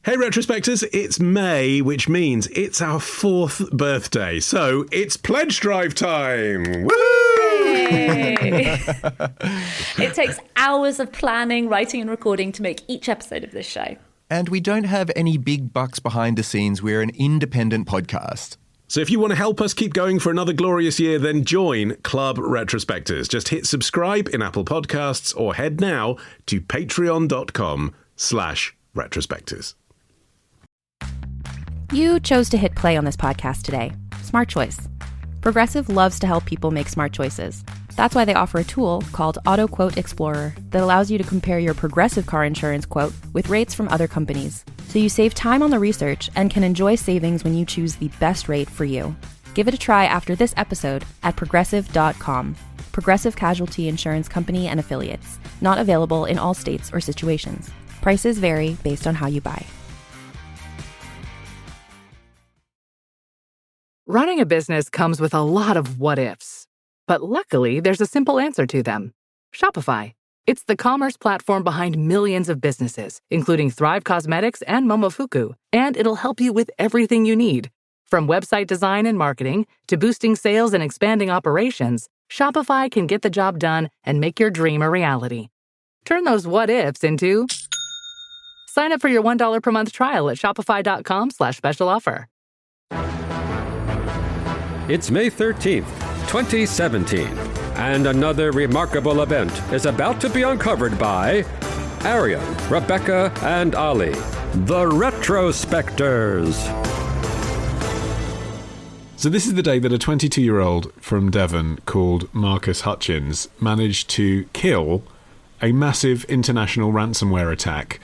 Hey Retrospectors, it's May, which means it's our 4th birthday, so it's pledge drive time! Woo! It takes hours of planning, writing and recording to make each episode of this show. And we don't have any big bucks behind the scenes. We're an independent podcast. So if you want to help us keep going for another glorious year, then join CLUB Retrospectors. Just hit subscribe in Apple Podcasts or head now to patreon.com/retrospectors. You chose to hit play on this podcast today. Smart choice. Progressive loves to help people make smart choices. That's why they offer a tool called Auto Quote Explorer that allows you to compare your Progressive car insurance quote with rates from other companies. So you save time on the research and can enjoy savings when you choose the best rate for you. Give it a try after this episode at progressive.com. Progressive Casualty Insurance Company and Affiliates. Not available in all states or situations. Prices vary based on how you buy. Running a business comes with a lot of what-ifs. But luckily, there's a simple answer to them. Shopify. It's the commerce platform behind millions of businesses, including Thrive Cosmetics and Momofuku. And it'll help you with everything you need. From website design and marketing to boosting sales and expanding operations, Shopify can get the job done and make your dream a reality. Turn those what-ifs into... Sign up for your $1 per month trial at shopify.com/special offer. It's May 13th, 2017, and another remarkable event is about to be uncovered by Arion, Rebecca, and Olly, the Retrospectors. So this is the day that a 22-year-old from Devon called Marcus Hutchins managed to kill a massive international ransomware attack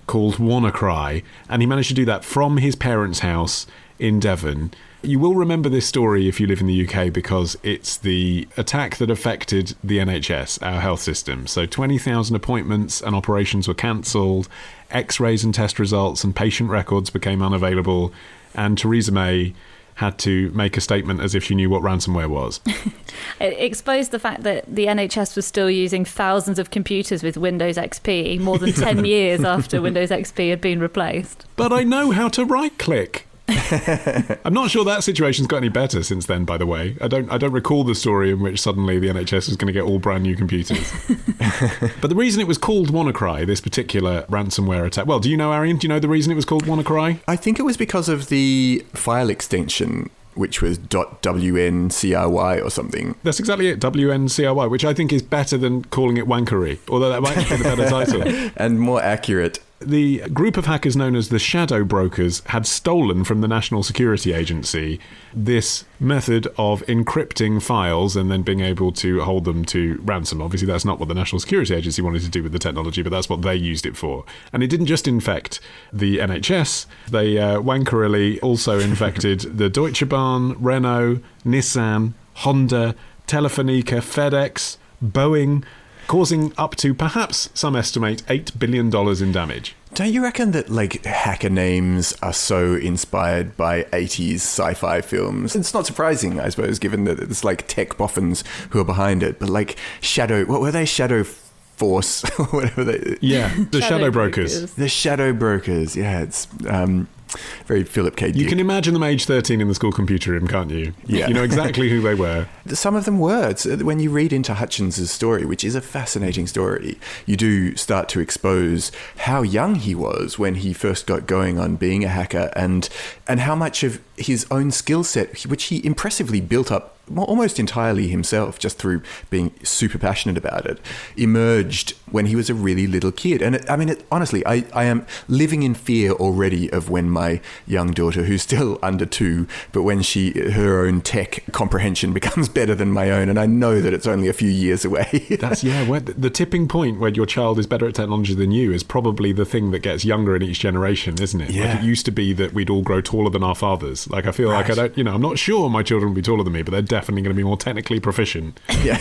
called WannaCry, and he managed to do that from his parents' house in Devon. You will remember this story if you live in the UK because it's the attack that affected the NHS, our health system. So 20,000 appointments and operations were cancelled, X-rays and test results and patient records became unavailable, and Theresa May had to make a statement as if she knew what ransomware was. It exposed the fact that the NHS was still using thousands of computers with Windows XP more than 10 years after Windows XP had been replaced. But I know how to right-click. I'm not sure that situation's got any better since then, by the way. I don't recall the story in which suddenly the NHS was going to get all brand new computers. But the reason it was called WannaCry, this particular ransomware attack... Well, do you know, Arion? Do you know the reason it was called WannaCry? I think it was because of the file extension, which was .wncry or something. That's exactly it, WNCRY, which I think is better than calling it wankery, although that might be the better title. And more accurate. The group of hackers known as the Shadow Brokers had stolen from the National Security Agency this method of encrypting files and then being able to hold them to ransom. Obviously, that's not what the National Security Agency wanted to do with the technology, but that's what they used it for. And it didn't just infect the NHS. They wankerily also infected the Deutsche Bahn, Renault, Nissan, Honda, Telefónica, FedEx, Boeing, causing up to, perhaps some estimate, $8 billion in damage. Don't you reckon that, like, hacker names are so inspired by 80s sci-fi films? It's not surprising, I suppose, given that it's, like, tech boffins who are behind it. But, like, what were they? Shadow Force? Or whatever they... Yeah, the Shadow Brokers. The Shadow Brokers, yeah, it's... very Philip K. Dick. You can imagine them age 13 in the school computer room, can't you? Yeah. You know exactly who they were. Some of them were. When you read into Hutchins' story, which is a fascinating story, you do start to expose how young he was when he first got going on being a hacker and how much of his own skill set, which he impressively built up almost entirely himself, just through being super passionate about it, emerged when he was a really little kid. And honestly, I am living in fear already of when my young daughter, who's still under 2, but when her own tech comprehension becomes better than my own, and I know that it's only a few years away. That's, where the tipping point where your child is better at technology than you is probably the thing that gets younger in each generation, isn't it? Yeah. Like it used to be that we'd all grow taller than our fathers. Like I feel like I'm not sure my children will be taller than me, but they're definitely going to be more technically proficient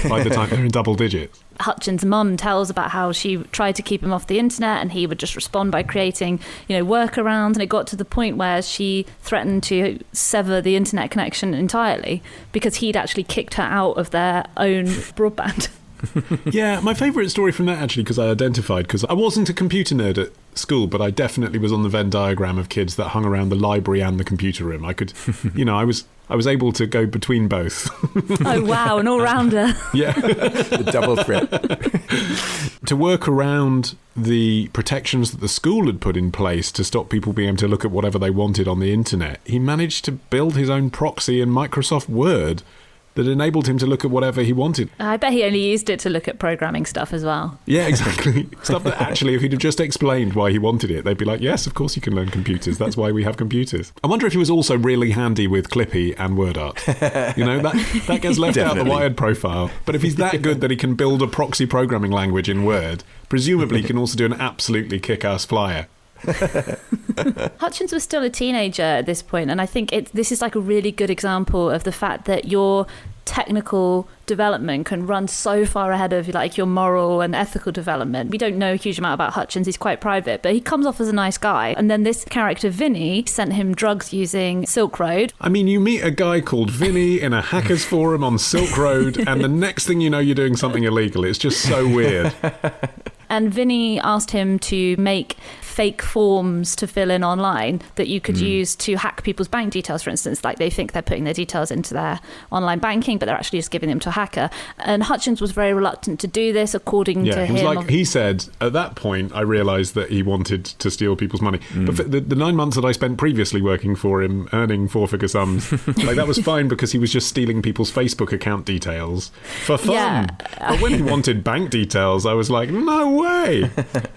by the time they're in double digits. Hutchins' mum tells about how she tried to keep him off the internet and he would just respond by creating, workarounds, and it got to the point where she threatened to sever the internet connection entirely because he'd actually kicked her out of their own broadband. Yeah, my favourite story from that, actually, because I wasn't a computer nerd school, but I definitely was on the Venn diagram of kids that hung around the library and the computer room. I could, I was able to go between both. Oh, wow, an all-rounder. Yeah. The double threat. To work around the protections that the school had put in place to stop people being able to look at whatever they wanted on the internet, he managed to build his own proxy in Microsoft Word that enabled him to look at whatever he wanted. I bet he only used it to look at programming stuff as well. Yeah, exactly. Stuff that actually, if he'd have just explained why he wanted it, they'd be like, yes, of course you can learn computers. That's why we have computers. I wonder if he was also really handy with Clippy and WordArt. You know, that gets left out the Wired profile. But if he's that good that he can build a proxy programming language in Word, presumably he can also do an absolutely kick-ass flyer. Hutchins was still a teenager at this point, and I think this is like a really good example of the fact that your technical development can run so far ahead of like your moral and ethical development. We don't know a huge amount about Hutchins. He's quite private, but he comes off as a nice guy. And then this character Vinny sent him drugs using Silk Road. I mean, you meet a guy called Vinny in a hackers forum on Silk Road, and the next thing you know, you're doing something illegal. It's just so weird. And Vinny asked him to make fake forms to fill in online that you could use to hack people's bank details, for instance. Like they think they're putting their details into their online banking, but they're actually just giving them to a hacker. And Hutchins was very reluctant to do this, according to him. He said, at that point, I realised that he wanted to steal people's money. But for the 9 months that I spent previously working for him, earning four-figure sums, like that was fine because he was just stealing people's Facebook account details for fun. Yeah. But when he wanted bank details, I was like, no way.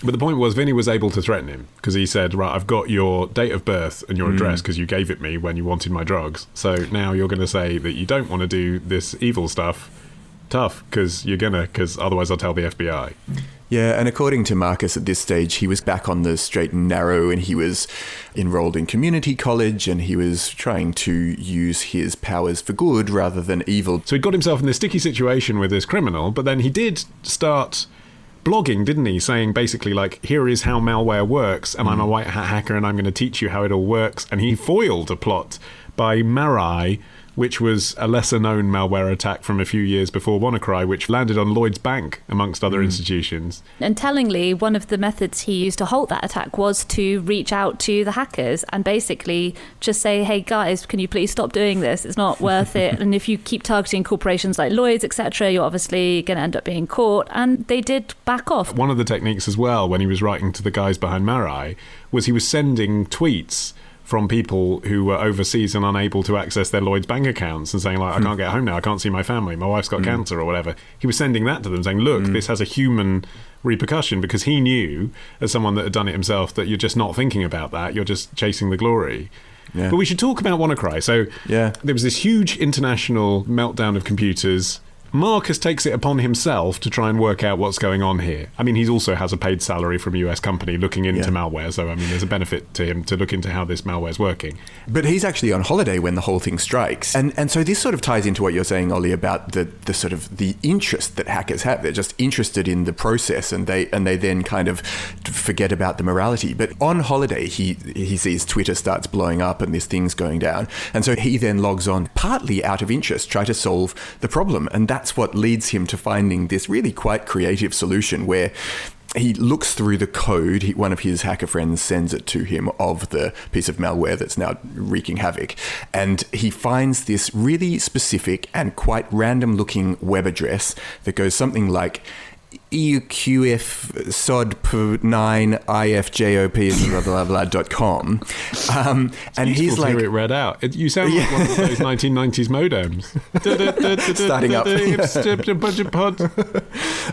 But the point was, Vinny was able to threaten him because he said, right, I've got your date of birth and your address because you gave it me when you wanted my drugs. So now you're going to say that you don't want to do this evil stuff. Tough, because otherwise I'll tell the FBI. Yeah, and according to Marcus at this stage, he was back on the straight and narrow, and he was enrolled in community college, and he was trying to use his powers for good rather than evil. So he got himself in this sticky situation with this criminal, but then he did start blogging, didn't he? Saying basically like, here is how malware works, and I'm a white hat hacker, and I'm going to teach you how it all works. And he foiled a plot by Mirai, which was a lesser-known malware attack from a few years before WannaCry, which landed on Lloyd's Bank, amongst other institutions. And tellingly, one of the methods he used to halt that attack was to reach out to the hackers and basically just say, hey, guys, can you please stop doing this? It's not worth it. And if you keep targeting corporations like Lloyd's, etc., you're obviously going to end up being caught. And they did back off. One of the techniques as well, when he was writing to the guys behind Mirai, was he was sending tweets from people who were overseas and unable to access their Lloyd's bank accounts and saying, like, I can't get home now, I can't see my family, my wife's got cancer or whatever. He was sending that to them saying, look, this has a human repercussion, because he knew, as someone that had done it himself, that you're just not thinking about that, you're just chasing the glory. Yeah. But we should talk about WannaCry. So there was this huge international meltdown of computers. Marcus takes it upon himself to try and work out what's going on here. I mean, he also has a paid salary from a US company looking into malware, so I mean, there's a benefit to him to look into how this malware is working. But he's actually on holiday when the whole thing strikes. And so this sort of ties into what you're saying, Olly, about the sort of the interest that hackers have. They're just interested in the process, and they then kind of forget about the morality. But on holiday, he sees Twitter starts blowing up and this thing's going down. And so he then logs on, partly out of interest, try to solve the problem. And that's what leads him to finding this really quite creative solution where he looks through the code. One of his hacker friends sends it to him of the piece of malware that's now wreaking havoc. And he finds this really specific and quite random looking web address that goes something like EUQF SOD 9 IFJOP and he's like, hear it read out. You sound like one of those 1990s modems starting up.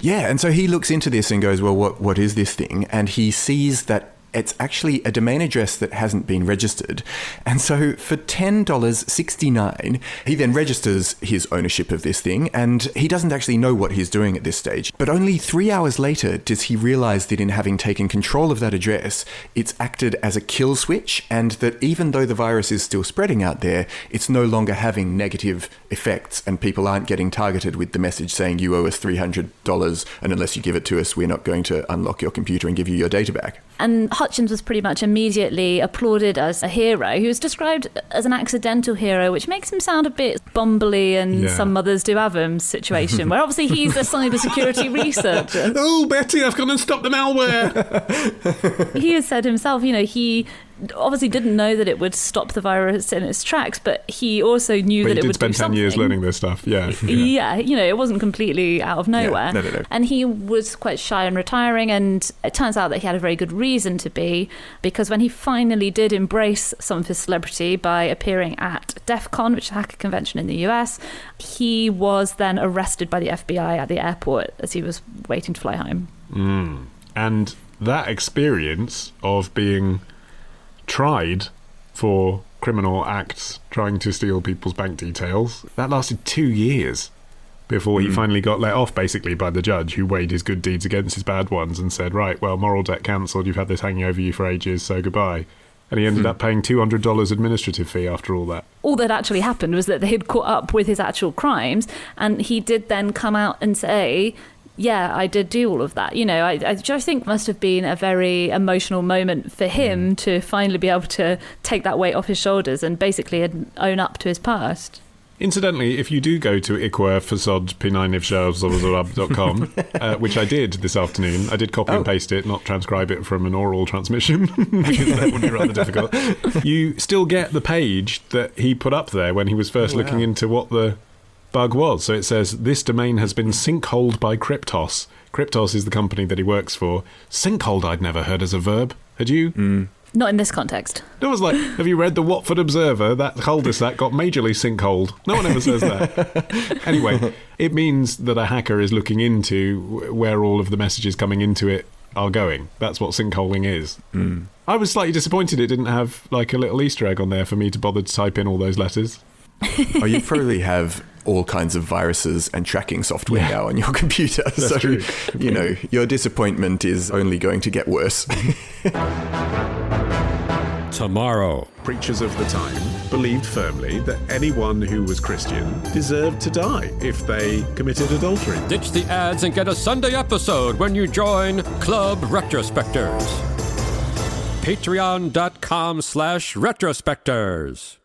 And so he looks into this and goes, well, what is this thing? And he sees that it's actually a domain address that hasn't been registered. And so for $10.69, he then registers his ownership of this thing, and he doesn't actually know what he's doing at this stage. But only 3 hours later does he realize that in having taken control of that address, it's acted as a kill switch, and that even though the virus is still spreading out there, it's no longer having negative effects, and people aren't getting targeted with the message saying you owe us $300, and unless you give it to us, we're not going to unlock your computer and give you your data back. And Hutchins was pretty much immediately applauded as a hero. He was described as an accidental hero, which makes him sound a bit bumbly and some mothers do have him situation, where obviously he's a cybersecurity researcher. Oh, Betty, I've gone and stopped the malware. He has said himself, he obviously didn't know that it would stop the virus in its tracks, but he also knew that it would do something. He did spend 10 years learning this stuff, yeah. Yeah, it wasn't completely out of nowhere. Yeah, no. And he was quite shy and retiring, and it turns out that he had a very good reason to be, because when he finally did embrace some of his celebrity by appearing at DEF CON, which is a hacker convention in the US, he was then arrested by the FBI at the airport as he was waiting to fly home. And that experience of being tried for criminal acts trying to steal people's bank details, that lasted 2 years before he finally got let off, basically, by the judge, who weighed his good deeds against his bad ones and said, right, well, moral debt cancelled, you've had this hanging over you for ages, so goodbye. And he ended up paying $200 administrative fee after all that. All that actually happened was that they had caught up with his actual crimes, and he did then come out and say, yeah, I did do all of that. I just think must have been a very emotional moment for him to finally be able to take that weight off his shoulders and basically own up to his past. Incidentally, if you do go to ikwa.fasad.com, which I did this afternoon, I did copy and paste it, not transcribe it from an oral transmission, because that would be rather difficult. You still get the page that he put up there when he was first looking into what the bug was. So it says, this domain has been sinkholed by Cryptos. Cryptos is the company that he works for. Sinkhold I'd never heard as a verb. Had you? Not in this context. It was like, have you read the Watford Observer? That cul-de-sac got majorly sinkholed. No one ever says that. Anyway, it means that a hacker is looking into where all of the messages coming into it are going. That's what sinkholing is. I was slightly disappointed it didn't have like a little Easter egg on there for me to bother to type in all those letters. Oh, you probably have all kinds of viruses and tracking software now on your computer. That's true. Your disappointment is only going to get worse. Tomorrow. Preachers of the time believed firmly that anyone who was Christian deserved to die if they committed adultery. Ditch the ads and get a Sunday episode when you join CLUB RETROSPECTORS. Patreon.com/retrospectors.